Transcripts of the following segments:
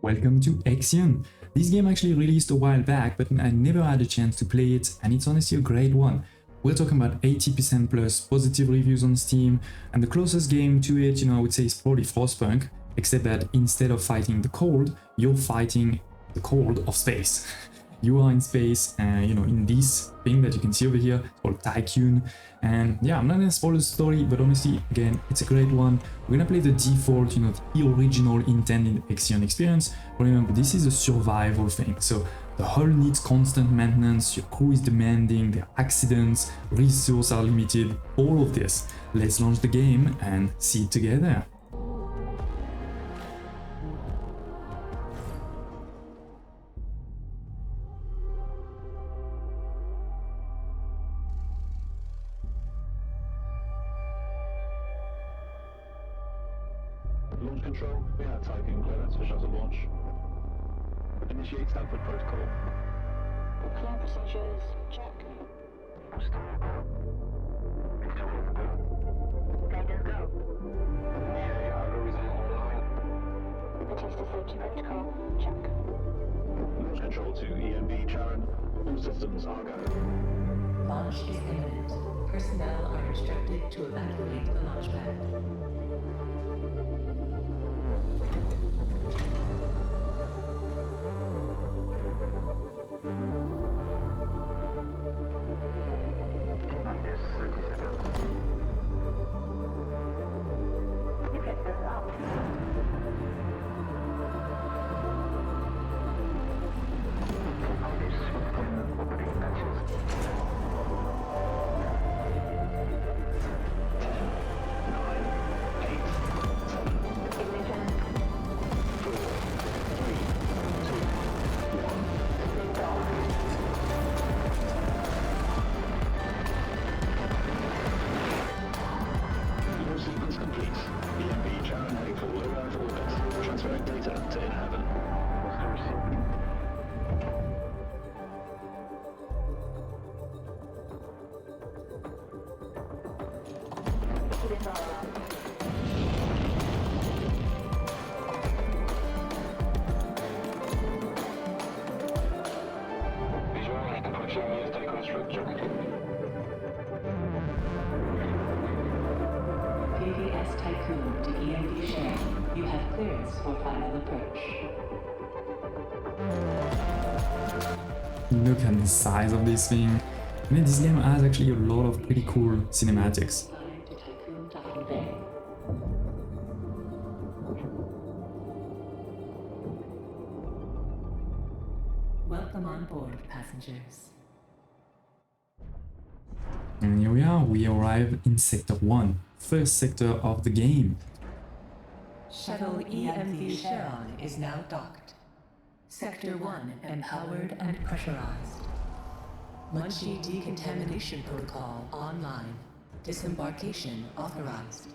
Welcome to IXION. This game actually released a while back, but I never had a chance to play it, and it's honestly a great one. We're talking about 80% plus positive reviews on Steam, and the closest game to it, I would say is probably FROSTPUNK, except that instead of fighting the cold, you're fighting the cold of space. You are in space, in this thing that you can see over here, it's called Tiqqun. And yeah, I'm not gonna spoil the story, but honestly, again, it's a great one. We're gonna play the default, the original intended IXION experience. But remember, this is a survival thing, so the hull needs constant maintenance, your crew is demanding, there are accidents, resources are limited, all of this. Let's launch the game and see it together. Launch control, we have Tiqqun clearance for shuttle launch. Initiate Stanford protocol. Flight procedures, check. Guidance go. Okay, algorithm online. Batista safety protocol, check. Launch control to EMB Charon. All systems are go. Launch is imminent. Personnel are instructed to evacuate the launch pad. Tiqqun to EMB share. You have clearance for final approach. Look at the size of this thing. This game has actually a lot of pretty cool cinematics. Welcome on board, passengers. And here we are, we arrive in Sector 1, first sector of the game. Shuttle EMV Charon is now docked. Sector 1 empowered and pressurized. Munchie decontamination protocol online. Disembarkation authorized.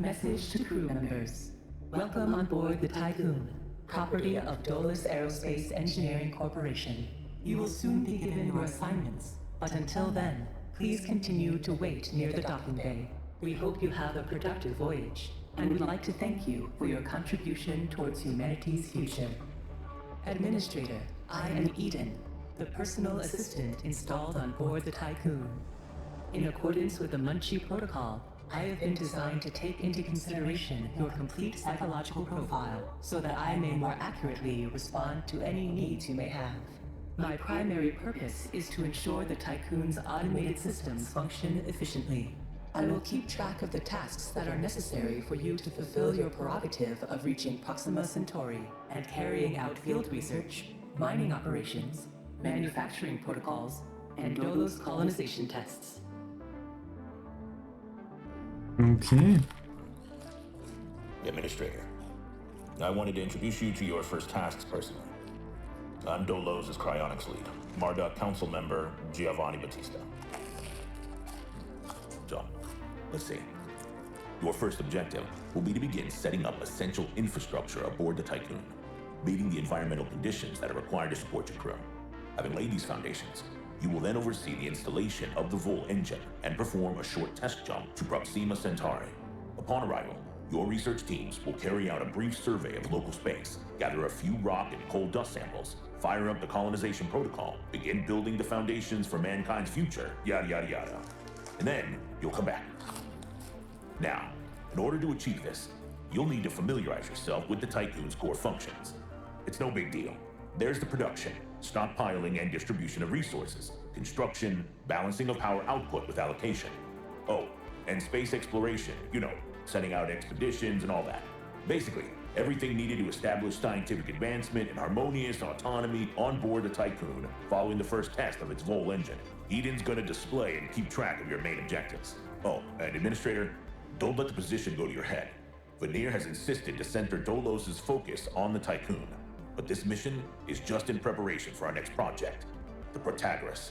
Message to crew members. Welcome on board the Tiqqun, property of DOLOS Aerospace Engineering Corporation. You will soon be given your assignments, but until then, please continue to wait near the docking bay. We hope you have a productive voyage, and would like to thank you for your contribution towards humanity's future. Administrator, I am Eden, the personal assistant installed on board the Tiqqun. In accordance with the Munchie protocol, I have been designed to take into consideration your complete psychological profile so that I may more accurately respond to any needs you may have. My primary purpose is to ensure the Tiqqun's automated systems function efficiently. I will keep track of the tasks that are necessary for you to fulfill your prerogative of reaching Proxima Centauri and carrying out field research, mining operations, manufacturing protocols, and DOLOS colonization tests. Okay. Administrator, I wanted to introduce you to your first tasks personally. I'm DOLOS' cryonics lead, Marduk Council member Giovanni Battista. So, let's see. Your first objective will be to begin setting up essential infrastructure aboard the Tiqqun, meeting the environmental conditions that are required to support your crew. Having laid these foundations, you will then oversee the installation of the VOHLE engine and perform a short test jump to Proxima Centauri. Upon arrival, Your research teams will carry out a brief survey of local space, gather a few rock and coal dust samples, fire up the colonization protocol, begin building the foundations for mankind's future, yada yada yada. And then you'll come back. Now, in order to achieve this, you'll need to familiarize yourself with the Tiqqun's core functions. It's no big deal. There's the production, stockpiling and distribution of resources, construction, balancing of power output with allocation. Oh, and space exploration, you know, sending out expeditions and all that. Basically, everything needed to establish scientific advancement and harmonious autonomy on board the Tiqqun following the first test of its VOHLE engine. Eden's gonna display and keep track of your main objectives. Oh, and Administrator, don't let the position go to your head. Veneer has insisted to center DOLOS' focus on the Tiqqun, but this mission is just in preparation for our next project, the Protagoras.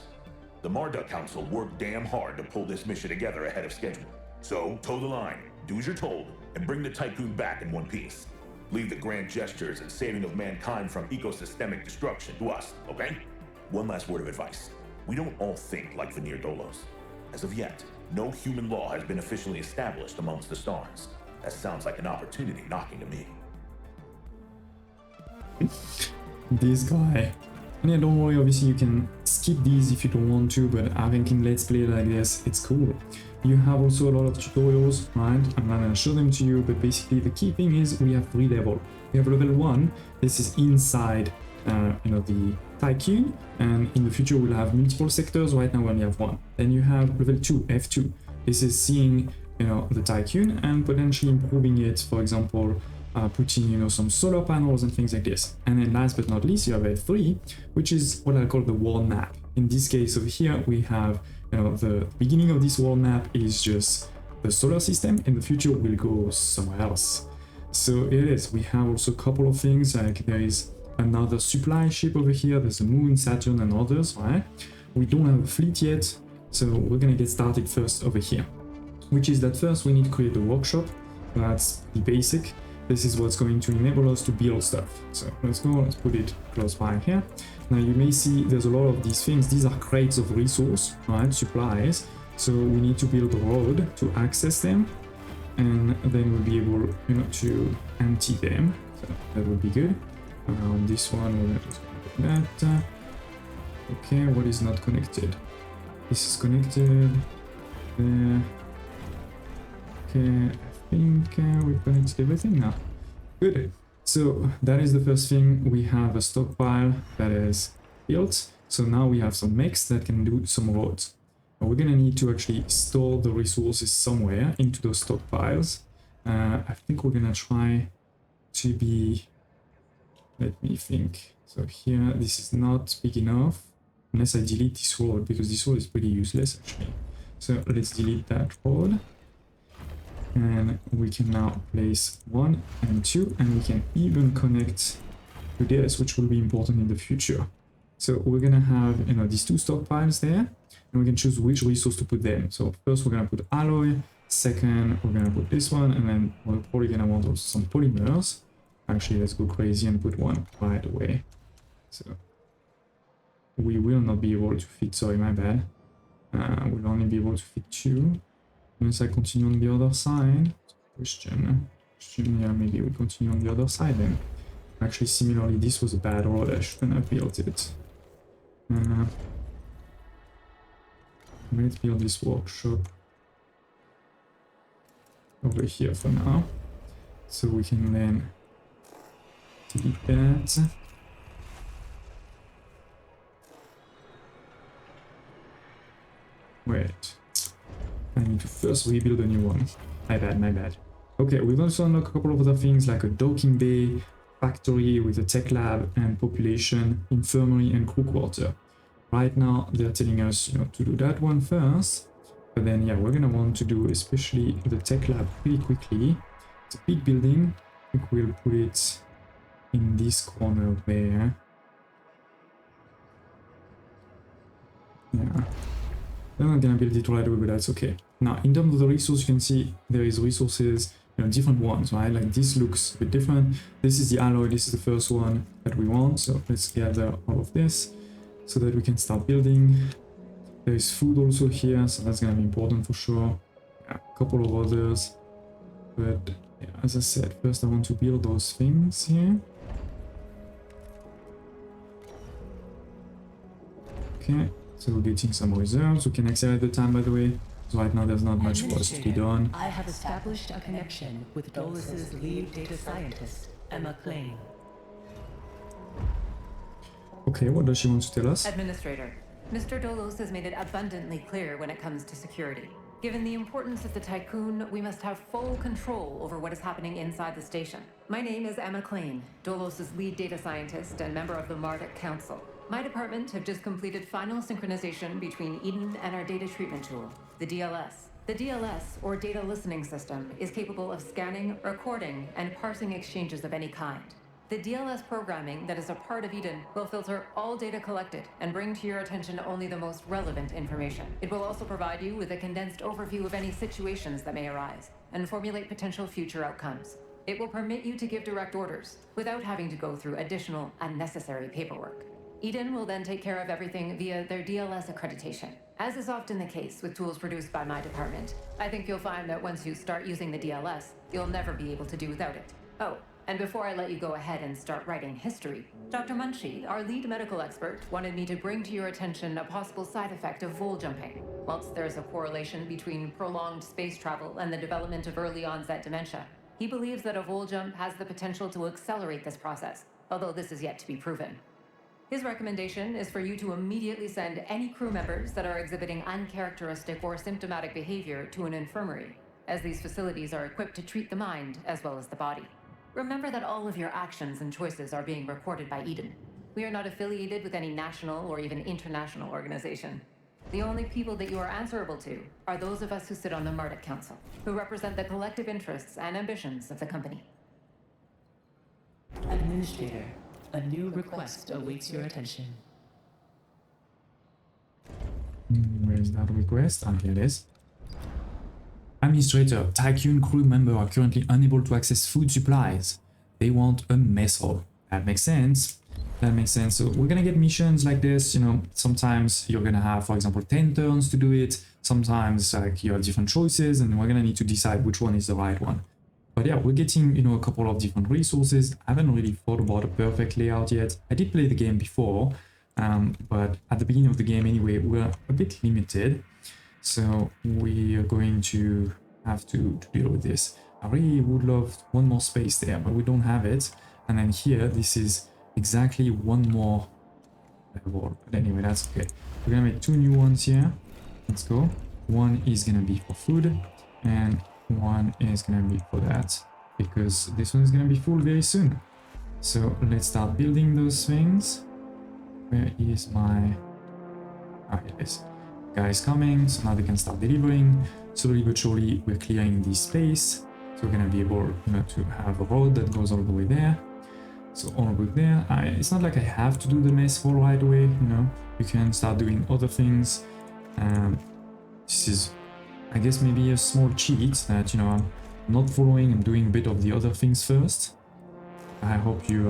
The Marduk Council worked damn hard to pull this mission together ahead of schedule. So, toe the line, do as you're told, and bring the Tiqqun back in one piece. Leave the grand gestures and saving of mankind from ecosystemic destruction to us, okay? One last word of advice. We don't all think like Veneer DOLOS. As of yet, no human law has been officially established amongst the stars. That sounds like an opportunity knocking to me. This guy. And yeah, don't worry, obviously you can skip these if you don't want to, but I think in Let's Play like this, it's cool. You have also a lot of tutorials, right? I'm not gonna show them to you, but basically the key thing is we have 3 levels. We have level 1, this is inside the Tiqqun, and in the future we'll have multiple sectors. Right now we only have 1. Then you have level 2, F2. This is seeing the Tiqqun and potentially improving it, for example, putting some solar panels and things like this. And then last but not least, you have F3, which is what I call the world map. In this case over here, we have the beginning of this world map is just the solar system. In the future, we'll go somewhere else. So it is. We have also a couple of things, like there is another supply ship over here. There's a moon, Saturn, and others, right? We don't have a fleet yet, so we're gonna get started first over here. Which is that first we need to create a workshop. That's the basic. This is what's going to enable us to build stuff. So let's go, let's put it close by here. Now you may see there's a lot of these things. These are crates of resource, right? Supplies. So we need to build a road to access them. And then we'll be able to empty them. So that would be good. On this one, we're just going to put that. Okay, what is not connected? This is connected. There. Okay, I think we've connected everything now. Good. So that is the first thing. We have a stockpile that is built. So now we have some mechs that can do some roads. And we're gonna need to actually store the resources somewhere into those stockpiles. I think we're gonna try to be, let me think. So here, this is not big enough, unless I delete this road, because this road is pretty useless actually. So let's delete that road. And we can now place 1 and 2, and we can even connect to this, which will be important in the future. So we're gonna have these 2 stockpiles there, and we can choose which resource to put them. So first we're gonna put alloy, second we're gonna put this one, and then we're probably gonna want also some polymers. Actually, let's go crazy and put 1 right away. So we will not be able to fit, sorry, my bad. We'll only be able to fit 2. Unless I continue on the other side. Question, yeah, maybe we continue on the other side then. Actually, similarly, this was a bad road. I shouldn't have built it. Let's build this workshop over here for now. So we can then delete that. Wait. I need to first rebuild a new one. My bad, my bad. Okay, we've also unlocked a couple of other things like a docking bay, factory with a tech lab and population, infirmary and crew quarter. Right now, they're telling us, to do that one first. But then, yeah, we're gonna want to do especially the tech lab pretty quickly. It's a big building. I think we'll put it in this corner there. Yeah. I'm not gonna build it right away, but that's okay. Now, in terms of the resource, you can see there is resources, different ones, right? Like this looks a bit different. This is the alloy, this is the first one that we want. So let's gather all of this so that we can start building. There is food also here, so that's gonna be important for sure. Yeah, a couple of others, but Yeah, as I said, first I want to build those things here. Okay, so we're getting some reserves. We can accelerate the time, by the way. So right now there's not much for us to be done. I have established a connection with DOLOS's lead data scientist, Emma Klein. Okay, what does she want to tell us? Administrator, Mr. DOLOS has made it abundantly clear when it comes to security. Given the importance of the Tiqqun, we must have full control over what is happening inside the station. My name is Emma Klein, DOLOS's lead data scientist and member of the Marduk Council. My department have just completed final synchronization between Eden and our data treatment tool, the DLS. The DLS, or Data Listening System, is capable of scanning, recording, and parsing exchanges of any kind. The DLS programming that is a part of Eden will filter all data collected and bring to your attention only the most relevant information. It will also provide you with a condensed overview of any situations that may arise and formulate potential future outcomes. It will permit you to give direct orders without having to go through additional unnecessary paperwork. Eden will then take care of everything via their DLS accreditation. As is often the case with tools produced by my department, I think you'll find that once you start using the DLS, you'll never be able to do without it. Oh, and before I let you go ahead and start writing history, Dr. Munchie, our lead medical expert, wanted me to bring to your attention a possible side effect of VOHLE jumping. Whilst there's a correlation between prolonged space travel and the development of early onset dementia, he believes that a VOHLE jump has the potential to accelerate this process, although this is yet to be proven. His recommendation is for you to immediately send any crew members that are exhibiting uncharacteristic or symptomatic behavior to an infirmary, as these facilities are equipped to treat the mind as well as the body. Remember that all of your actions and choices are being recorded by Eden. We are not affiliated with any national or even international organization. The only people that you are answerable to are those of us who sit on the Marduk Council, who represent the collective interests and ambitions of the company. Administrator, a new request awaits your attention. Where is that request? Ah, here it is. Administrator, Tiqqun crew member are currently unable to access food supplies. They want a mess hall. That makes sense. That makes sense. So we're gonna get missions like this, you know, sometimes you're gonna have, for example, 10 turns to do it. Sometimes like you have different choices and we're gonna need to decide which one is the right one. But yeah, we're getting, you know, a couple of different resources. I haven't really thought about a perfect layout yet. I did play the game before, but at the beginning of the game anyway, we're a bit limited. So we are going to have to deal with this. I really would love one more space there, but we don't have it. And then here, this is exactly one more level. But anyway, that's okay. We're gonna make two new ones here. Let's go. One is gonna be for food, and one is gonna be for that, because this one is gonna be full very soon. So let's start building those things. Where is my... Ah, here it is. Guys coming, so now they can start delivering. Slowly but surely we're clearing this space, so we're gonna be able, you know, to have a road that goes all the way there. So all the way there. It's not like I have to do the mess hall right away, you know. You can start doing other things. This is, I guess, maybe a small cheat that, you know, I'm not following and doing a bit of the other things first. I hope you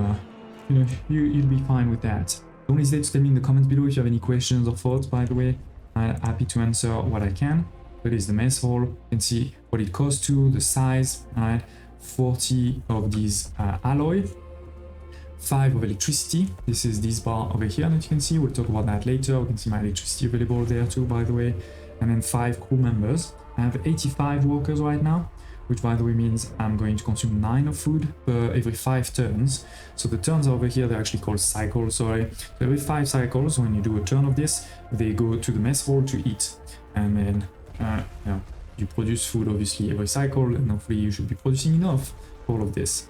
know, you'll be fine with that. Don't hesitate to tell me in the comments below if you have any questions or thoughts, by the way. I'm happy to answer what I can. That is the mess hall. You can see what it costs to, the size, right? 40 of these alloy, 5 of electricity. This is this bar over here that you can see. We'll talk about that later. We can see my electricity available there too, by the way. And then 5 crew members. I have 85 workers right now, which by the way means I'm going to consume 9 of food per every 5 turns. So the turns over here, they're actually called cycles, sorry. So every 5 cycles, when you do a turn of this, they go to the mess hall to eat. And then, you know, you produce food obviously every cycle, and hopefully you should be producing enough for all of this.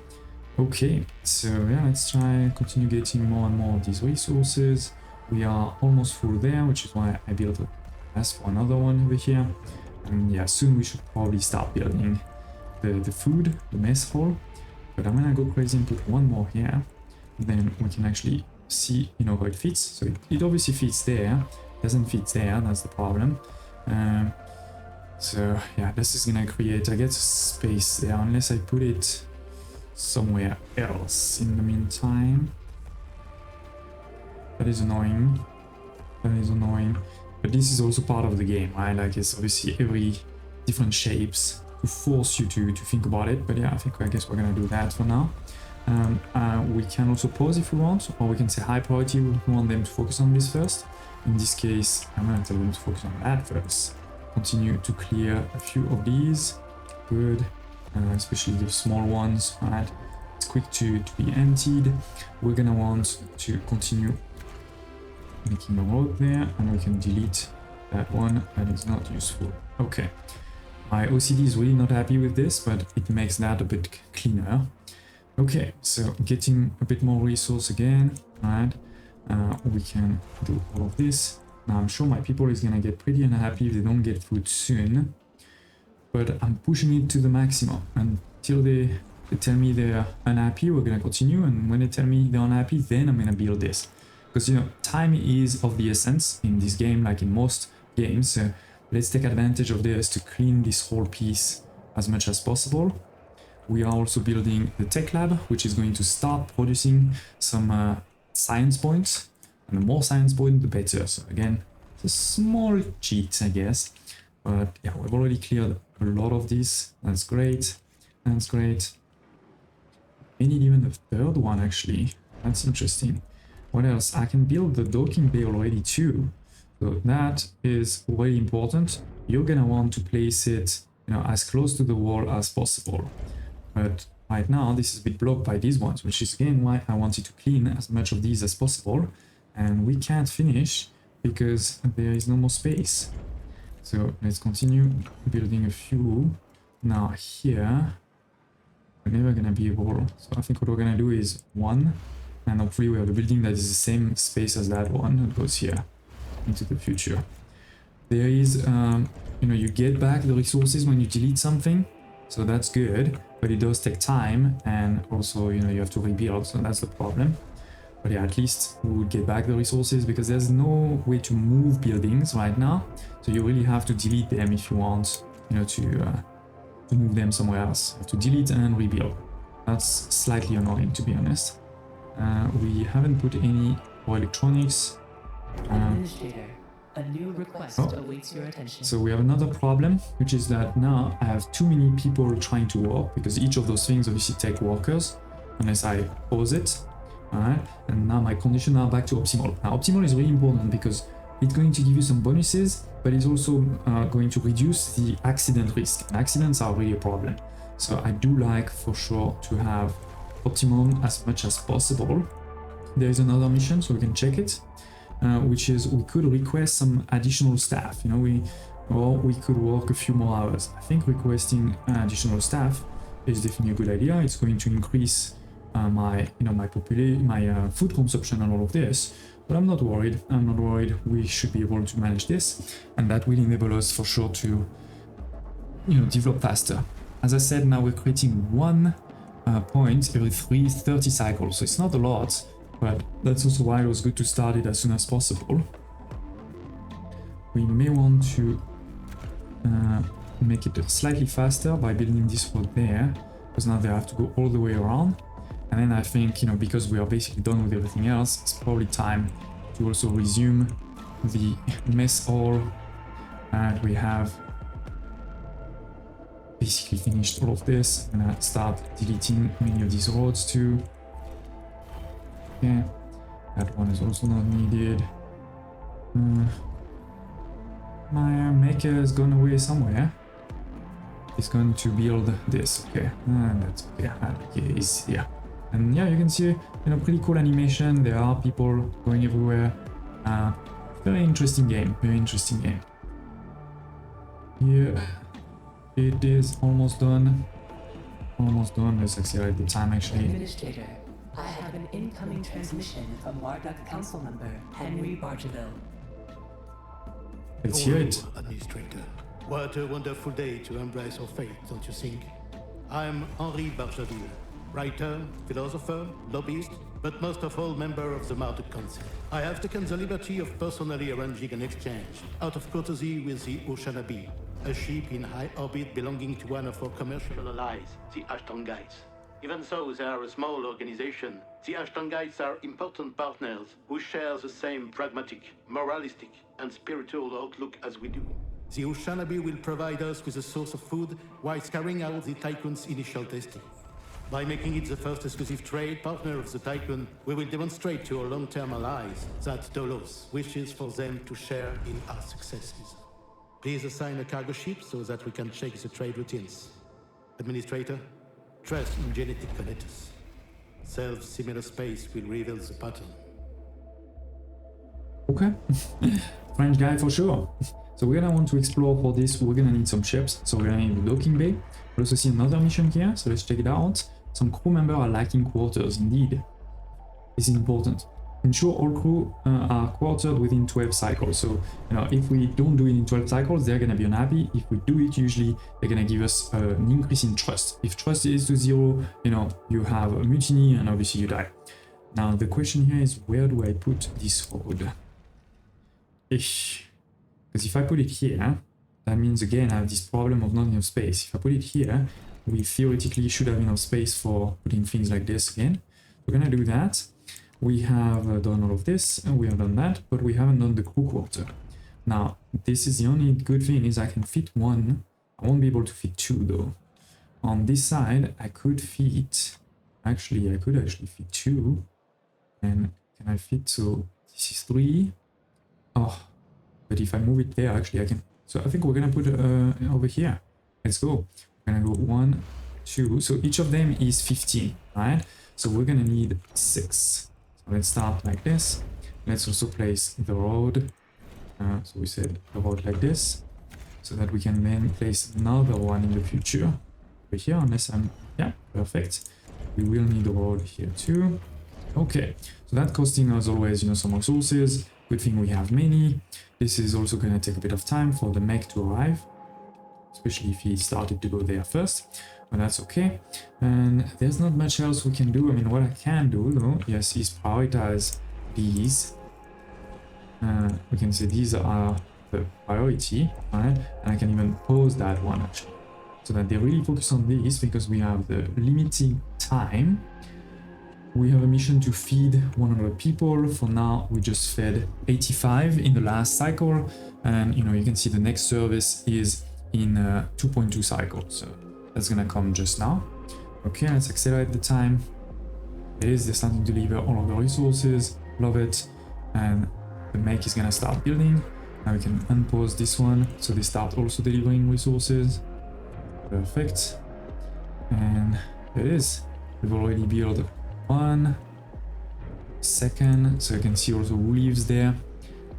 Okay, so yeah, let's try continue getting more and more of these resources. We are almost full there, which is why I built a pass for another one over here. And yeah, soon we should probably start building the food, the mess hall. But I'm gonna go crazy and put one more here. Then we can actually see, you know, how it fits. So it obviously fits there, doesn't fit there, that's the problem. So yeah, this is gonna create, I guess, space there, unless I put it somewhere else in the meantime. That is annoying. That is annoying. But this is also part of the game, right? Like, it's obviously every different shapes force you to think about it, but yeah, I guess we're gonna do that for now. We can also pause if we want, or we can say high priority, we want them to focus on this first. In this case, I'm gonna tell them to focus on that first. Continue to clear a few of these, good, especially the small ones, right? It's quick to be emptied. We're gonna want to continue making a road there, and we can delete that one, that is not useful. Okay, my OCD is really not happy with this, but it makes that a bit cleaner. Okay, so getting a bit more resource again, right? We can do all of this. Now I'm sure my people is gonna get pretty unhappy if they don't get food soon, but I'm pushing it to the maximum until they tell me they're unhappy. We're gonna continue, and when they tell me they're unhappy, then I'm gonna build this, because you know, time is of the essence in this game, like in most games. So let's take advantage of this to clean this whole piece as much as possible. We are also building the tech lab, which is going to start producing some science points, and the more science points, the better. So again, it's a small cheat, I guess, but yeah, we've already cleared a lot of this. That's great. That's great. We need even the third one, actually. That's interesting. What else? I can build the docking bay already too. So that is very important. You're gonna want to place it, you know, as close to the wall as possible. But right now, this is a bit blocked by these ones, which is again why I wanted to clean as much of these as possible. And we can't finish because there is no more space. So let's continue building a few. Now here, we're never gonna be able. So I think what we're gonna do is one, and hopefully we have a building that is the same space as that one that goes here into the future. There is, you know, you get back the resources when you delete something, so that's good, but it does take time, and also, you know, you have to rebuild, so that's the problem. But yeah, at least we would get back the resources, because there's no way to move buildings right now, so you really have to delete them if you want, you know, to move them somewhere else. You have to delete and rebuild. That's slightly annoying, to be honest. We haven't put any for electronics. Administrator, a new request awaits your attention. So we have another problem, which is that now I have too many people trying to work, because each of those things obviously take workers, unless I pause it. Alright, and now my conditions are back to optimal. Now optimal is really important because it's going to give you some bonuses, but it's also going to reduce the accident risk. And accidents are really a problem. So I do like for sure to have optimum as much as possible. There is another mission, so we can check it, which is we could request some additional staff. You know, we could work a few more hours. I think requesting additional staff is definitely a good idea. It's going to increase my food consumption and all of this, but I'm not worried. We should be able to manage this, and that will enable us for sure to, you know, develop faster. As I said, now we're creating one point every 30 cycles, so it's not a lot, but that's also why it was good to start it as soon as possible. We may want to make it slightly faster by building this road there, because now they have to go all the way around. And then I think, you know, because we are basically done with everything else, it's probably time to also resume the mess hall, and we have basically finished all of this, and start deleting many of these roads too. Yeah, that one is also not needed. My maker has gone away somewhere. He's going to build this. Okay, and that's okay. Okay, he's here. And yeah, you can see, you know, pretty cool animation. There are people going everywhere. Very interesting game. Very interesting game. Yeah, it is almost done. Almost done. Let's accelerate the time actually. Administrator, I have an incoming transmission from Marduk Council member Henry Bargeville. Let's hear it. Administrator. What a wonderful day to embrace our faith, don't you think? I'm Henri Bargeville, writer, philosopher, lobbyist, but most of all member of the Marduk Council. I have taken the liberty of personally arranging an exchange, out of courtesy with the Oceanabi, a ship in high orbit belonging to one of our commercial allies, the Ashtongites. Even though they are a small organization, the Ashtongites are important partners who share the same pragmatic, moralistic, and spiritual outlook as we do. The Oceanabe will provide us with a source of food whilst carrying out the Tiqqun's initial testing. By making it the first exclusive trade partner of the Tiqqun, we will demonstrate to our long-term allies that DOLOS wishes for them to share in our successes. Please assign a cargo ship so that we can check the trade routines. Administrator, trust in genetic connectors. Self-similar space will reveal the pattern. Okay. French guy for sure. So we're gonna want to explore for this, we're gonna need some ships. So we're gonna need a docking bay. We also see another mission here, so let's check it out. Some crew members are lacking quarters, indeed. This is important. Ensure all crew are quartered within 12 cycles. So, you know, if we don't do it in 12 cycles, they're gonna be unhappy. If we do it, usually they're gonna give us an increase in trust. If trust is to 0, you know, you have a mutiny and obviously you die. Now, the question here is, where do I put this road? Because if I put it here, that means again I have this problem of not enough space. If I put it here, we theoretically should have enough space for putting things like this again. We're gonna do that. We have done all of this, and we have done that, but we haven't done the crew quarter. Now, this is the only good thing is I can fit one. I won't be able to fit two though. On this side, I could fit, actually, I could actually fit two. And can I fit, so this is 3. Oh, but if I move it there, actually I can. So I think we're gonna put over here. Let's go. We're gonna go 1, 2. So each of them is 15, right? So we're gonna need 6. So let's start like this. Let's also place the road. So we said the road like this, so that we can then place another one in the future over here. Unless I'm, yeah, perfect. We will need the road here too. Okay, so that costing us always, you know, some resources. Good thing we have many. This is also going to take a bit of time for the mech to arrive, especially if he started to go there first, but that's okay. And there's not much else we can do. I mean, what I can do though, yes, is prioritize these. We can say these are the priority, right? And I can even pause that one actually, so that they really focus on this, because we have the limiting time. We have a mission to feed 100 people. For now, we just fed 85 in the last cycle. And, you know, you can see the next service is in 2.2 cycles. So that's gonna come just now. Okay, let's accelerate the time. It is, they're starting to deliver all of the resources. Love it. And the mech is gonna start building. Now we can unpause this one. So they start also delivering resources. Perfect. And there it is. We've already built 1 second, so you can see also who lives there.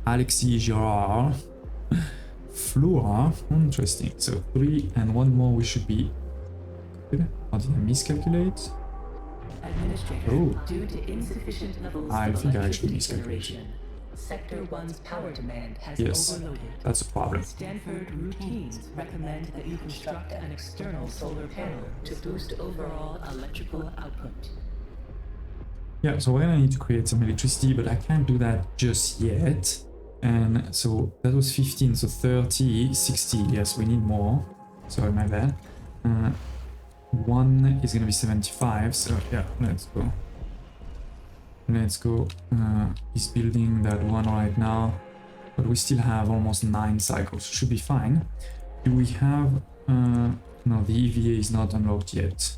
Alexis, Gerard, Flora, interesting. So 3 and 1 more, we should be good. How did I miscalculate? Oh, Due to insufficient levels I of think I actually electricity miscalculated. generation, Sector 1's power demand has Yes, overloaded. that's a problem. Stanford routines recommend that you construct an external solar panel to boost overall electrical output. Yeah, so we're gonna need to create some electricity, but I can't do that just yet. And so that was 15, so 30, 60. Yes, we need more. Sorry, my bad. 1 is gonna be 75, so yeah, let's go. Let's go. He's building that one right now, but we still have almost 9 cycles. Should be fine. Do we have... no, the EVA is not unlocked yet.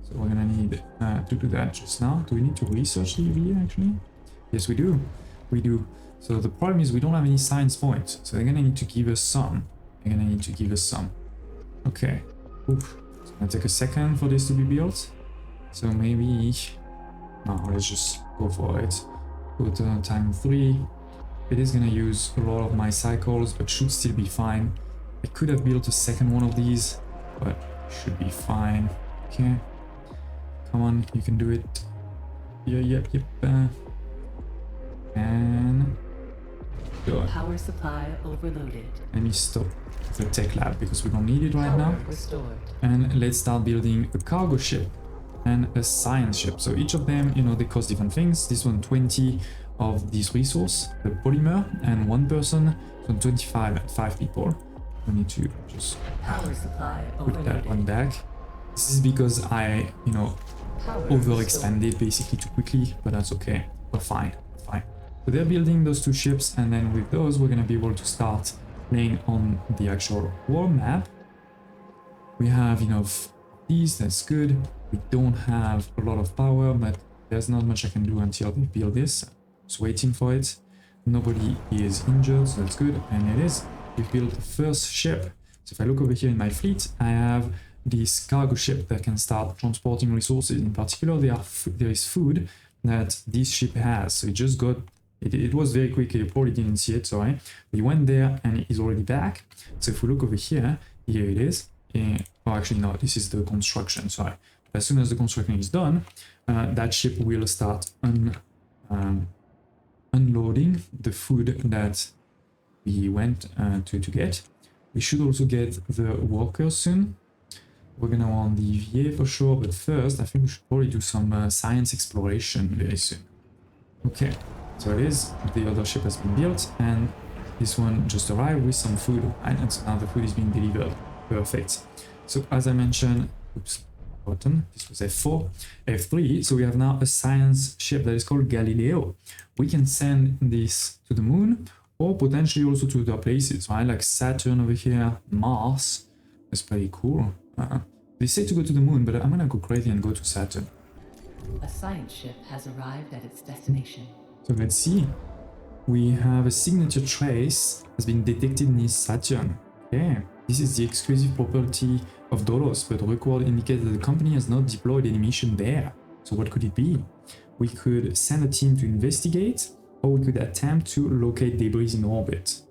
So we're gonna need to do that just now. Do we need to research the EVA actually? Yes, we do. We do. So the problem is we don't have any science points. So they're gonna need to give us some. They're gonna need to give us some. Okay. Oof. It's gonna take a second for this to be built. So maybe... No, let's just go for it. Put time 3. It is gonna use a lot of my cycles, but should still be fine. I could have built a second one of these, but should be fine. Okay. Come on, you can do it. Yep. And go. Power supply overloaded. Let me stop the tech lab because we don't need it right Power now. restored. And let's start building a cargo ship and a science ship. So each of them, you know, they cost different things. This one 20 of this resource, the polymer, and 1 person, so 25 and 5 people. We need to just Power supply put that overloaded. one back. This is because I, you know, Power overexpanded basically too quickly, but that's okay. We're fine. So they're building those 2 ships, and then with those we're gonna be able to start playing on the actual world map. We have enough of these, that's good. We don't have a lot of power, but there's not much I can do until we build this. Just waiting for it. Nobody is injured, so that's good. And it is. We've built the first ship. So if I look over here in my fleet, I have this cargo ship that can start transporting resources. In particular, there is food that this ship has. So it just got, it was very quick, you probably didn't see it, sorry. We went there and it is already back. So if we look over here, here it is. Oh, actually no, this is the construction, sorry. As soon as the construction is done, that ship will start unloading the food that we went to get. We should also get the workers soon. We're gonna want the VA for sure, but first I think we should probably do some science exploration very soon. Okay, so it is, the other ship has been built and this one just arrived with some food, and so now the food is being delivered. Perfect. So as I mentioned, oops, button, this was F4, F3, so we have now a science ship that is called Galileo. We can send this to the moon or potentially also to other places, right? Like Saturn over here, Mars. That's pretty cool. They say to go to the moon, but I'm gonna go crazy and go to Saturn. A science ship has arrived at its destination. So let's see. We have a signature trace has been detected near Saturn. Okay, this is the exclusive property of DOLOS, but record indicates that the company has not deployed any mission there. So what could it be? We could send a team to investigate, or we could attempt to locate debris in orbit.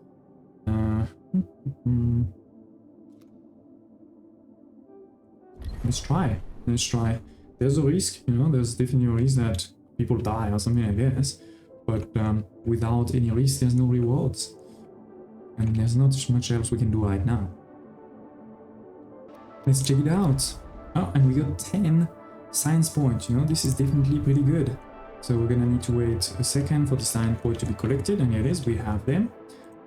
Let's try. Let's try. There's a risk, you know, there's definitely a risk that people die or something like this. But without any risk, there's no rewards. And there's not much else we can do right now. Let's check it out. Oh, and we got 10 science points, you know, this is definitely pretty good. So we're gonna need to wait a second for the science point to be collected, and here it is, we have them.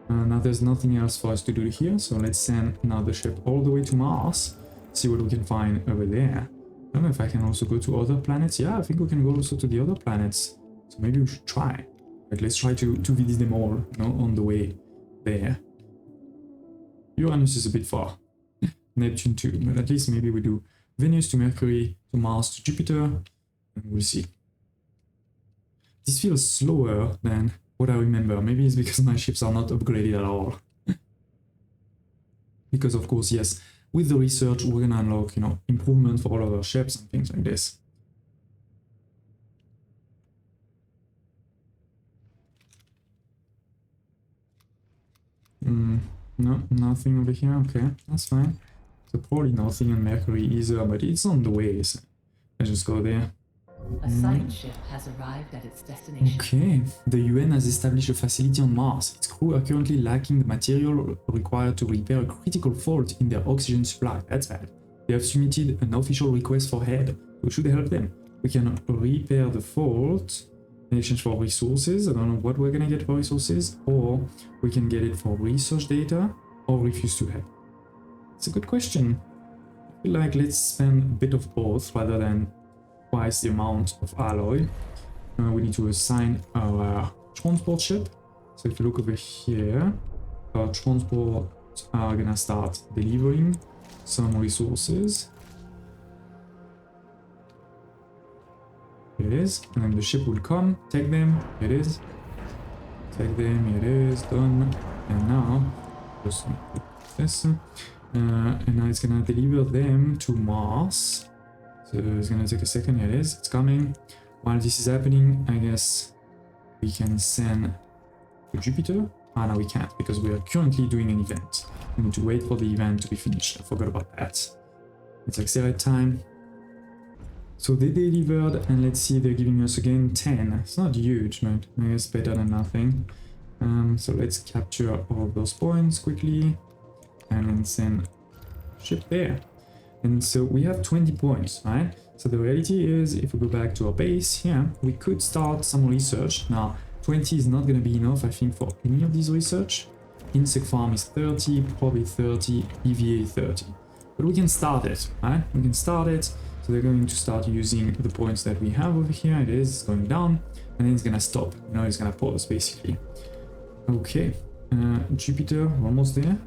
Now there's nothing else for us to do here, so let's send now the ship all the way to Mars, see what we can find over there. I don't know if I can also go to other planets. Yeah, I think we can go also to the other planets. So maybe we should try. But let's try to visit them all, you know, on the way there. Uranus is a bit far. Neptune too, but at least maybe we do Venus to Mercury, to Mars, to Jupiter, and we'll see. This feels slower than what I remember. Maybe it's because my ships are not upgraded at all. Because of course, yes, with the research, we're gonna unlock, you know, improvement for all of our ships and things like this. No, nothing over here. Okay, that's fine. So probably nothing on Mercury either, but it's on the way. So let's just go there. A science ship has arrived at its destination. Okay, the UN has established a facility on Mars. Its crew are currently lacking the material required to repair a critical fault in their oxygen supply. That's bad. They have submitted an official request for aid. We should help them. We can repair the fault in exchange for resources. I don't know what we're gonna get for resources, or we can get it for research data, or refuse to help. It's a good question. I feel like let's spend a bit of both rather than twice the amount of alloy. We need to assign our transport ship. So if you look over here, our transport are gonna start delivering some resources. Here it is, and then the ship will come, take them, here it is. Take them, here it is, done. And now, just put this, and now it's gonna deliver them to Mars. So it's gonna take a second, here it is, it's coming. While this is happening, I guess we can send to Jupiter. Ah, no, we can't, because we are currently doing an event. We need to wait for the event to be finished. I forgot about that. Let's accelerate time. So they delivered, and let's see, they're giving us again 10. It's not huge, but I guess better than nothing. So let's capture all of those points quickly, and then send ship there. And so we have 20 points, right? So the reality is, if we go back to our base here, we could start some research. Now, 20 is not going to be enough, I think, for any of these research. Insect farm is 30, probably 30, EVA 30. But we can start it, right? We can start it. So they're going to start using the points that we have over here. It is going down, and then it's going to stop. You know, it's going to pause, basically. Okay, Jupiter, almost there.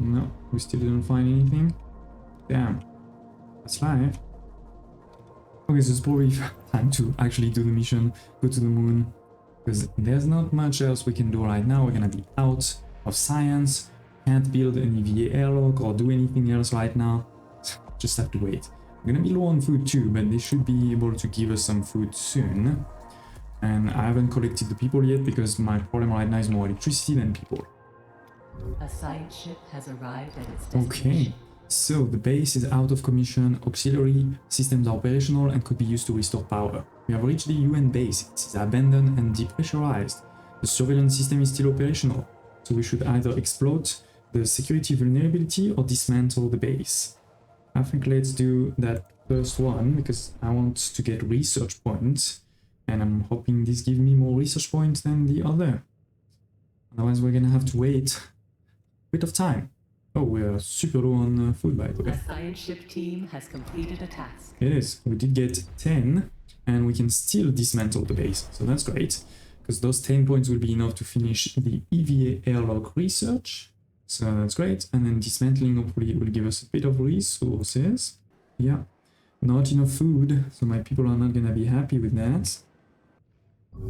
No, we still didn't find anything. Damn, that's life. Okay, so it's probably time to actually do the mission, go to the moon, because there's not much else we can do right now. We're gonna be out of science, can't build an EVA airlock or do anything else right now. Just have to wait. We're gonna be low on food too, but they should be able to give us some food soon. And I haven't collected the people yet because my problem right now is more electricity than people. A science ship has arrived at its Okay, destination. so the base is out of commission, auxiliary systems are operational and could be used to restore power. We have reached the UN base, it is abandoned and depressurized. The surveillance system is still operational, so we should either exploit the security vulnerability or dismantle the base. I think let's do that first one because I want to get research points and I'm hoping this gives me more research points than the other. Otherwise we're gonna have to wait a bit of time. Oh, we're super low on food by the way. A science ship team has completed a task. It is. We did get 10 and we can still dismantle the base. So that's great because those 10 points will be enough to finish the EVA airlock research. So that's great. And then dismantling hopefully will give us a bit of resources. Yeah, not enough food. So my people are not going to be happy with that.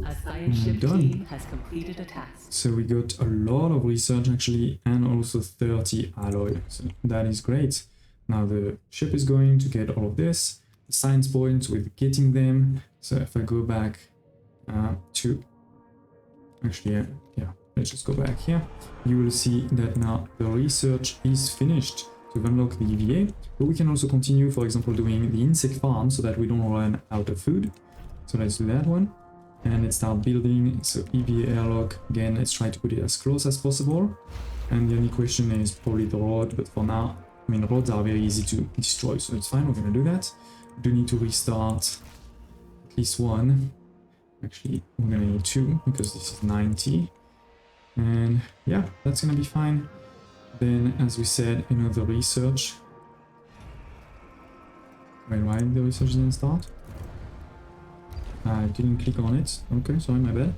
A science ship Done. team has completed a task. So we got a lot of research actually and also 30 alloy. So that is great. Now the ship is going to get all of this. The science points with getting them. So if I go back to... Actually, yeah, let's just go back here. You will see that now the research is finished. So we've unlocked the EVA. But we can also continue, for example, doing the insect farm so that we don't run out of food. So let's do that one. And let's start building. So EVA airlock, again, let's try to put it as close as possible. And the only question is probably the road, but for now, I mean, roads are very easy to destroy, so it's fine, we're gonna do that. We do need to restart at least one. Actually, we're gonna need two, because this is 90. And yeah, that's gonna be fine. Then, as we said, the research. Wait, why the research didn't start? I didn't click on it. Okay, sorry, my bad.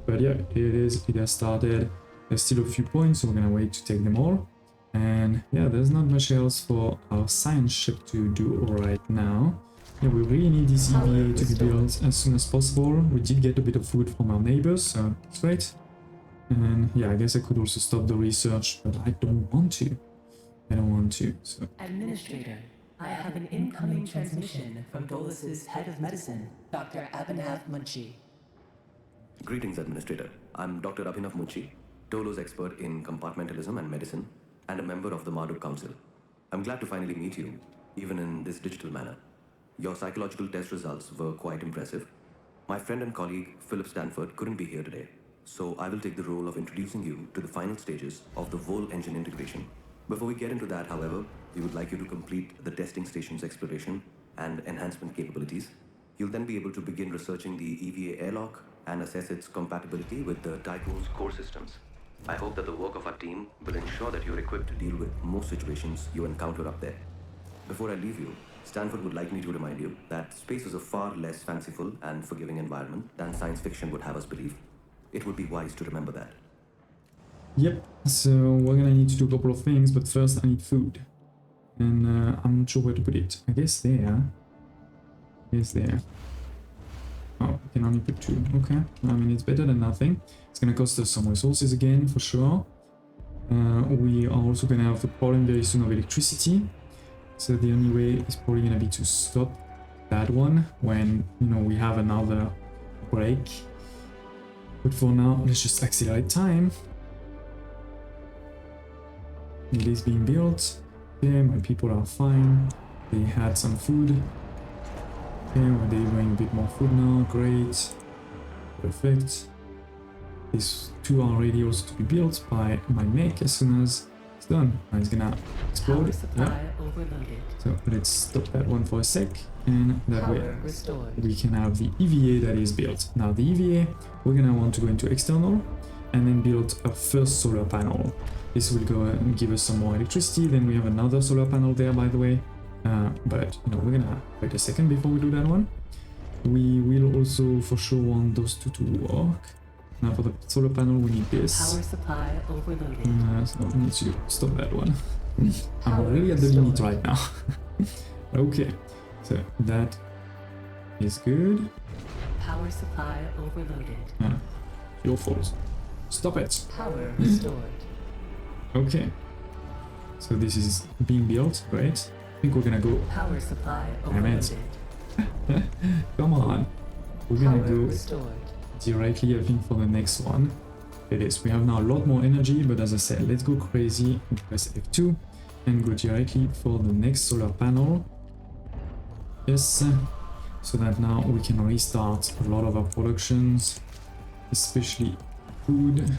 But yeah, it has started. There's still a few points, so we're gonna wait to take them all. And yeah, there's not much else for our science ship to do right now. Yeah, we really need this EVA to be built as soon as possible. We did get a bit of food from our neighbors, so it's great. And yeah, I guess I could also stop the research, but I don't want to. I don't want to, so... Administrator, I have an incoming transmission from DOLOS' head of medicine, Dr. Abhinav Munshi. Greetings, Administrator. I'm Dr. Abhinav Munshi, DOLOS expert in compartmentalism and medicine, and a member of the Marduk Council. I'm glad to finally meet you, even in this digital manner. Your psychological test results were quite impressive. My friend and colleague, Philip Stanford, couldn't be here today, so I will take the role of introducing you to the final stages of the VOHLE engine integration. Before we get into that, however, we would like you to complete the testing station's exploration and enhancement capabilities. You'll then be able to begin researching the EVA airlock and assess its compatibility with the Tiqqun's core systems. I hope that the work of our team will ensure that you're equipped to deal with most situations you encounter up there. Before I leave you, Stanford would like me to remind you that space is a far less fanciful and forgiving environment than science fiction would have us believe. It would be wise to remember that. Yep, so we're gonna need to do a couple of things, but first I need food. And I'm not sure where to put it. I guess there. Yes, there. Oh, we can only put two. Okay, I mean, it's better than nothing. It's gonna cost us some resources again, for sure. We are also gonna have the problem very soon of electricity. So the only way is probably gonna be to stop that one when, we have another break. But for now, let's just accelerate time. It is being built. Okay, my people are fine. They had some food. Okay, we're delivering a bit more food now. Great. Perfect. These two are ready also to be built by my mech as soon as it's done. It's gonna explode. Power supply Yeah. overloaded. So let's stop that one for a sec. And that way Power restored. we can have the EVA that is built. Now the EVA, we're gonna want to go into external and then build a first solar panel. This will go and give us some more electricity. Then we have another solar panel there, by the way. But we're gonna wait a second before we do that one. We will also for sure want those two to work. Now for the solar panel we need this. Power supply overloaded. So we need to stop that one. I'm Power really at the restored. limit right now. Okay, so that is good. Power supply overloaded. Your fault. Stop it. Power restored. Okay. So this is being built, great. I think we're gonna go. Power supply Damn it. overloaded. Come on. We're gonna Power go restored. directly, I think, for the next one. It is. We have now a lot more energy, but as I said, let's go crazy. Press F2 and go directly for the next solar panel. Yes. So that now we can restart a lot of our productions, especially food.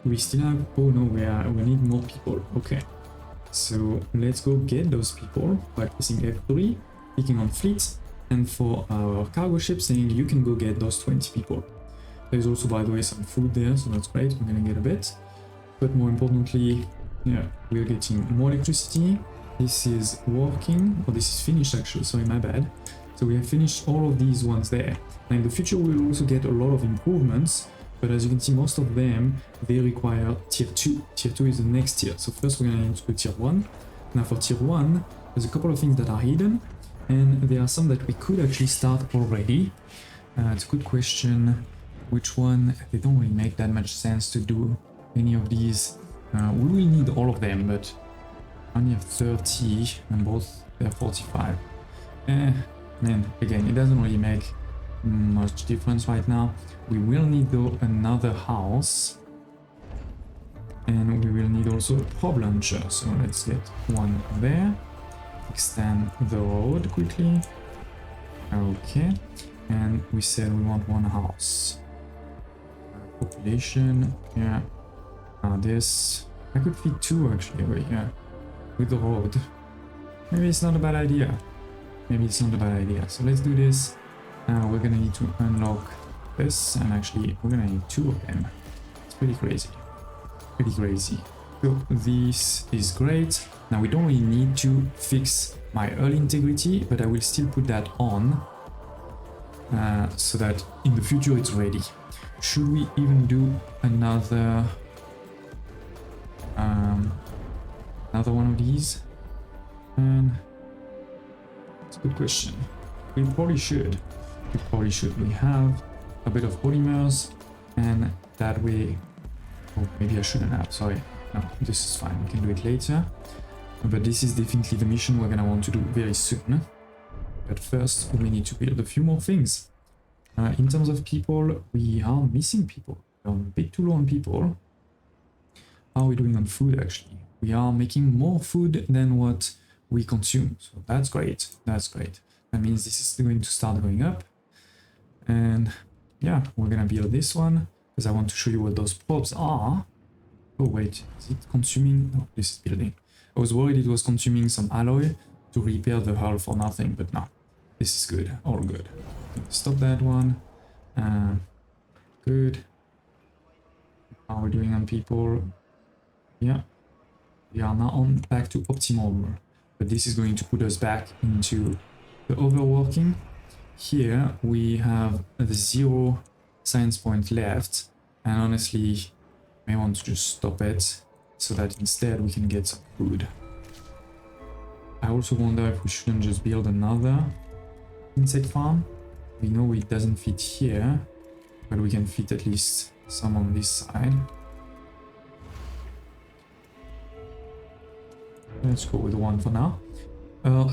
We still have, oh no, we need more people. Okay, so let's go get those people by pressing F3, clicking on fleet, and for our cargo ship saying you can go get those 20 people. There's also, by the way, some food there, so that's great. We're gonna get a bit, but more importantly, yeah, we're getting more electricity. This is working, or this is finished actually, sorry, my bad. So we have finished all of these ones there. Now in the future we'll also get a lot of improvements, but as you can see, most of them, they require tier 2. Tier 2 is the next tier. So first we're gonna need to go tier 1. Now for tier 1, there's a couple of things that are hidden, and there are some that we could actually start already. It's a good question. Which one? They don't really make that much sense to do any of these. We will need all of them, but I only have 30 and both they're 45. Man, again, it doesn't really make much difference right now. We will need though another house, and we will need also a probe launcher. So let's get one there. Extend the road quickly. Okay, and we said we want one house. Population, yeah. This I could fit 2 actually over here with the road. Maybe it's not a bad idea. Maybe it's not a bad idea. So let's do this. We're gonna need to unlock this, and actually we're gonna need 2 of them. It's pretty crazy. Pretty crazy. So this is great. Now we don't really need to fix my early integrity, but I will still put that on so that in the future it's ready. Should we even do another one of these? And it's a good question. We probably should. We have a bit of polymers, and that way. Oh, maybe I shouldn't have. Sorry. No, this is fine. We can do it later. But this is definitely the mission we're gonna want to do very soon. But first, we need to build a few more things. In terms of people, we are missing people. We're a bit too low on people. How are we doing on food, actually? We are making more food than what we consume. So that's great. That's great. That means this is going to start going up. And yeah, we're gonna build this one because I want to show you what those probes are. Oh wait, is it consuming? No, this is building. I was worried it was consuming some alloy to repair the hull for nothing, but no. This is good, all good. Stop that one. Good. How are we doing on people? Yeah. We are now on back to optimal. But this is going to put us back into the overworking. Here we have the 0 science point left. And honestly, I may want to just stop it so that instead we can get some food. I also wonder if we shouldn't just build another insect farm. We know it doesn't fit here, but we can fit at least some on this side. Let's go with one for now.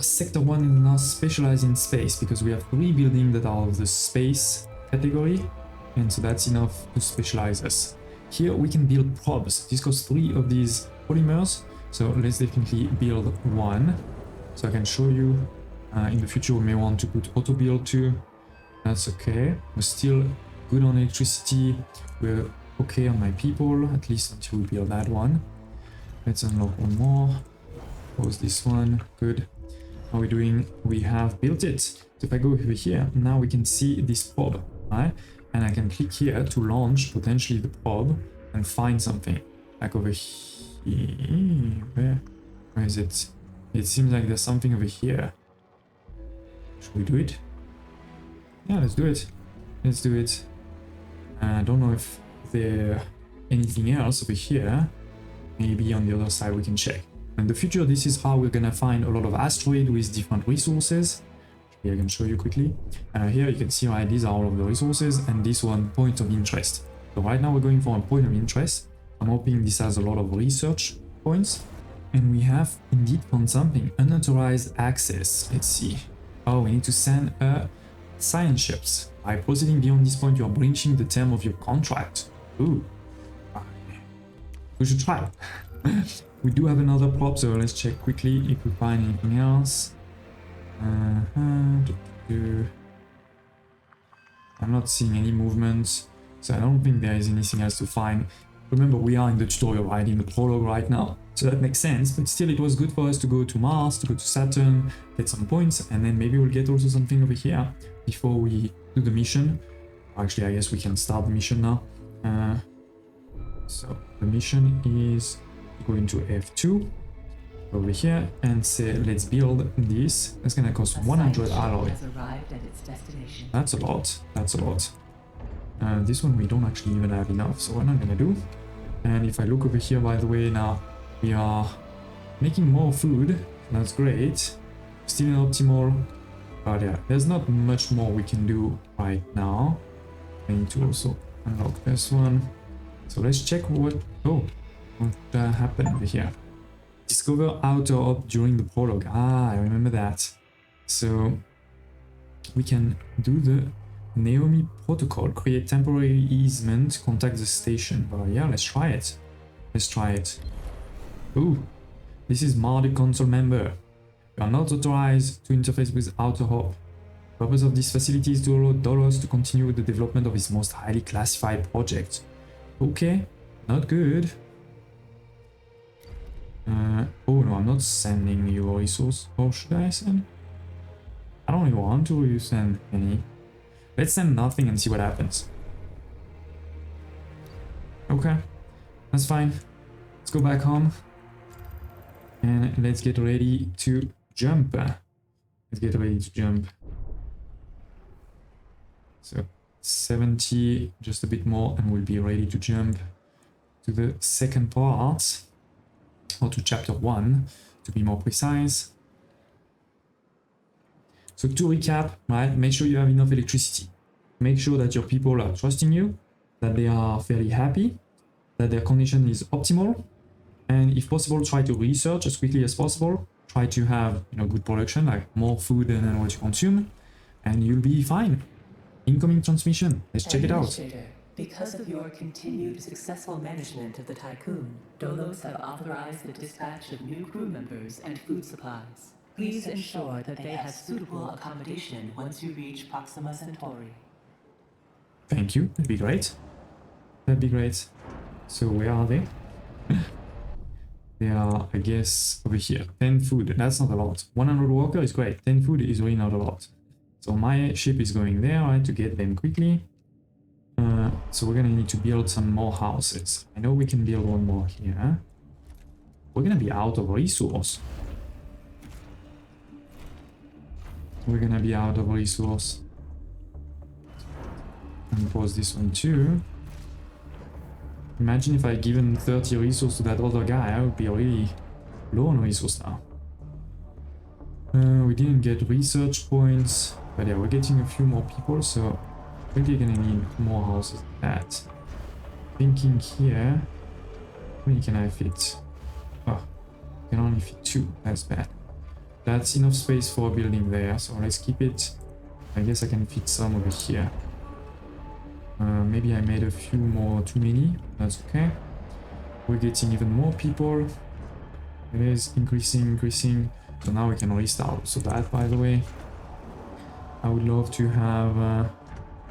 Sector 1 is now specialized in space because we have 3 buildings that are of the space category, and so that's enough to specialize us. Here we can build probes. This costs 3 of these polymers, so let's definitely build one. So I can show you. In the future we may want to put auto build too. That's okay. We're still good on electricity. We're okay on my people, at least until we build that one. Let's unlock one more. Close this one. Good. How are we doing? We have built it. So if I go over here, now we can see this probe, right? And I can click here to launch potentially the probe and find something. Like over here. Where is it? It seems like there's something over here. Should we do it? Yeah, let's do it. Let's do it. I don't know if there anything else over here. Maybe on the other side we can check. In the future, this is how we're gonna find a lot of asteroids with different resources. Here I can show you quickly. Here you can see, right, these are all of the resources, and this one, point of interest. So right now we're going for a point of interest. I'm hoping this has a lot of research points. And we have indeed found something. Unauthorized access. Let's see. Oh, we need to send science ships. By proceeding beyond this point, you are breaching the term of your contract. Ooh. We should try. We do have another prop, so let's check quickly if we find anything else. I'm not seeing any movements, so I don't think there is anything else to find. Remember, we are in the tutorial, right, in the prologue right now, so that makes sense, but still it was good for us to go to Mars, to go to Saturn, get some points, and then maybe we'll get also something over here before we do the mission. Actually, I guess we can start the mission now. So the mission is go into F2 over here and say let's build this. It's gonna cost 100 alloy. That's a lot. That's a lot. This one we don't actually even have enough, so we're not gonna do. And if I look over here, by the way, now we are making more food. That's great. Still not optimal, but yeah, there's not much more we can do right now. I need to also unlock this one. So let's check what happened over here. Discover outer op during the prologue. Ah, I remember that. So we can do the Naomi protocol, create temporary easement, contact the station. But yeah, let's try it. Let's try it. Ooh, this is Marduk Council member. You are not authorized to interface with outer op. The purpose of this facility is to allow DOLOS to continue with the development of its most highly classified project. Okay, not good. Oh no, I'm not sending you a resource. Or should I send? I don't really want to send any. Let's send nothing and see what happens. Okay, that's fine. Let's go back home. And let's get ready to jump. Let's get ready to jump. So 70, just a bit more, and we'll be ready to jump to the second part, or to chapter 1, to be more precise. So to recap, right, make sure you have enough electricity. Make sure that your people are trusting you, that they are fairly happy, that their condition is optimal, and if possible, try to research as quickly as possible. Try to have, you know, good production, like more food than what you consume, and you'll be fine. Incoming transmission. Let's check it out. Because of your continued successful management of the Tiqqun, DOLOS have authorized the dispatch of new crew members and food supplies. Please ensure that they have suitable accommodation once you reach Proxima Centauri. Thank you. That'd be great. That'd be great. So where are they? They are, I guess, over here. 10 food. That's not a lot. 100 worker is great. 10 food is really not a lot. So my ship is going there, right, to get them quickly. So we're gonna need to build some more houses. I know we can build one more here. We're gonna be out of resource. We're gonna be out of resource. And pause this one too. Imagine if I given 30 resources to that other guy, I would be really low on resource now. We didn't get research points, but yeah, we're getting a few more people, so really gonna need more houses than that. Thinking here, how many can I fit? Oh, I can only fit 2. That's bad. That's enough space for a building there, so let's keep it. I guess I can fit some over here. Maybe I made a few more too many. That's okay. We're getting even more people. It is increasing. So now we can restart. So that, by the way, I would love to have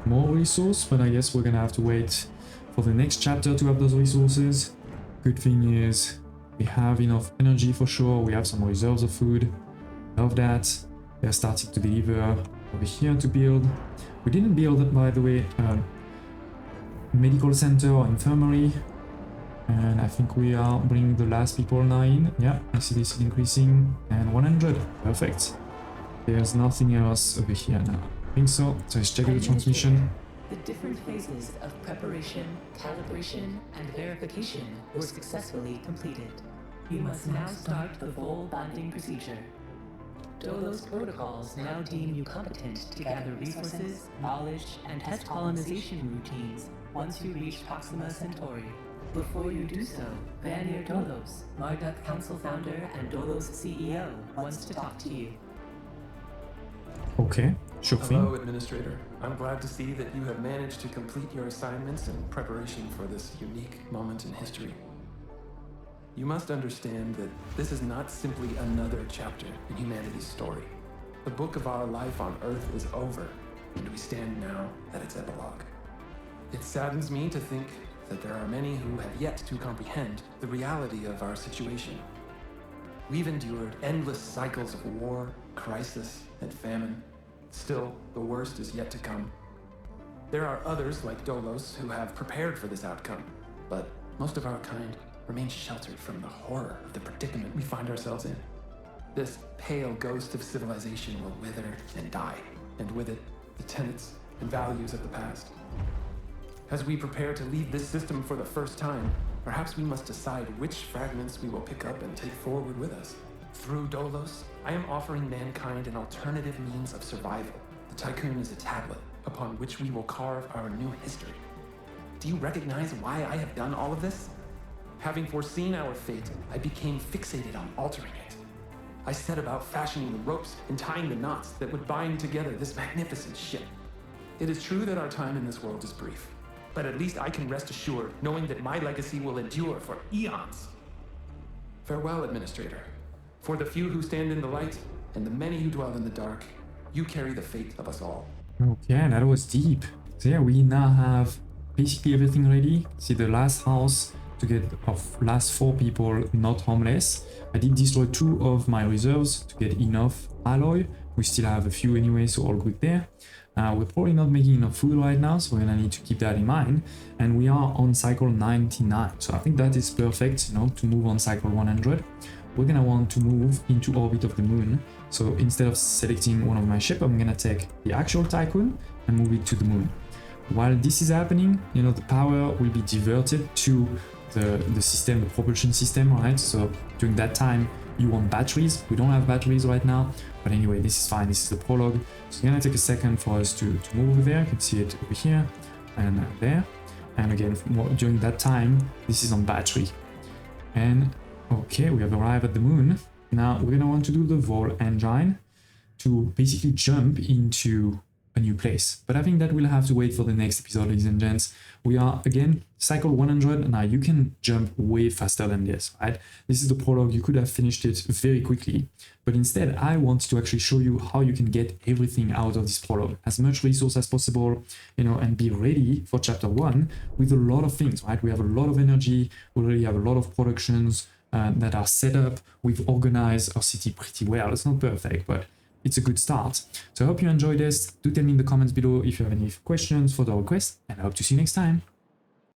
more resource, but I guess we're gonna have to wait for the next chapter to have those resources. Good thing is we have enough energy for sure. We have some reserves of food. Love that. They're starting to deliver over here to build. We didn't build, by the way, medical center or infirmary, and I think we are bringing the last people now in. Yeah, I see this increasing, and 100. Perfect. There's nothing else over here now. I think so. So let's check the transmission. The different phases of preparation, calibration, and verification were successfully completed. You must now start the VOHLE bonding procedure. DOLOS protocols now deem you competent to gather resources, knowledge, and test colonization routines once you reach Proxima Centauri. Before you do so, Vanir DOLOS, Marduk Council founder and DOLOS CEO, wants to talk to you. Okay, sure thing. Hello, Administrator. I'm glad to see that you have managed to complete your assignments in preparation for this unique moment in history. You must understand that this is not simply another chapter in humanity's story. The book of our life on Earth is over, and we stand now at its epilogue. It saddens me to think that there are many who have yet to comprehend the reality of our situation. We've endured endless cycles of war, crisis, and famine. Still, the worst is yet to come. There are others like DOLOS who have prepared for this outcome, but most of our kind remain sheltered from the horror of the predicament we find ourselves in. This pale ghost of civilization will wither and die, and with it, the tenets and values of the past. As we prepare to leave this system for the first time, perhaps we must decide which fragments we will pick up and take forward with us. Through DOLOS, I am offering mankind an alternative means of survival. The Tiqqun is a tablet upon which we will carve our new history. Do you recognize why I have done all of this? Having foreseen our fate, I became fixated on altering it. I set about fashioning the ropes and tying the knots that would bind together this magnificent ship. It is true that our time in this world is brief, but at least I can rest assured knowing that my legacy will endure for eons. Farewell, Administrator. For the few who stand in the light and the many who dwell in the dark, you carry the fate of us all. Okay, that was deep. So yeah, we now have basically everything ready. See the last house to get of last 4 people not homeless. I did destroy 2 of my reserves to get enough alloy. We still have a few anyway, so all good there. We're probably not making enough food right now, so we're gonna need to keep that in mind. And we are on cycle 99, so I think that is perfect, you know, to move on cycle 100. We're gonna want to move into orbit of the moon. So instead of selecting one of my ships, I'm gonna take the actual Tiqqun and move it to the moon. While this is happening, you know, the power will be diverted to the system, the propulsion system, right? So during that time, you want batteries. We don't have batteries right now, but anyway, this is fine. This is the prologue. So it's gonna take a second for us to move over there. You can see it over here and there. And again, during that time, this is on battery. And okay, we have arrived at the moon. Now we're gonna want to do the VOHLE engine to basically jump into a new place. But I think that we'll have to wait for the next episode, ladies and gents. We are again cycle 100. Now you can jump way faster than this, right? This is the prologue. You could have finished it very quickly, but instead I want to actually show you how you can get everything out of this prologue, as much resource as possible, you know, and be ready for chapter 1 with a lot of things, right? We have a lot of energy. We already have a lot of productions that are set up. We've organized our city pretty well. It's not perfect, but it's a good start. So I hope you enjoyed this. Do tell me in the comments below if you have any questions, further requests, and I hope to see you next time.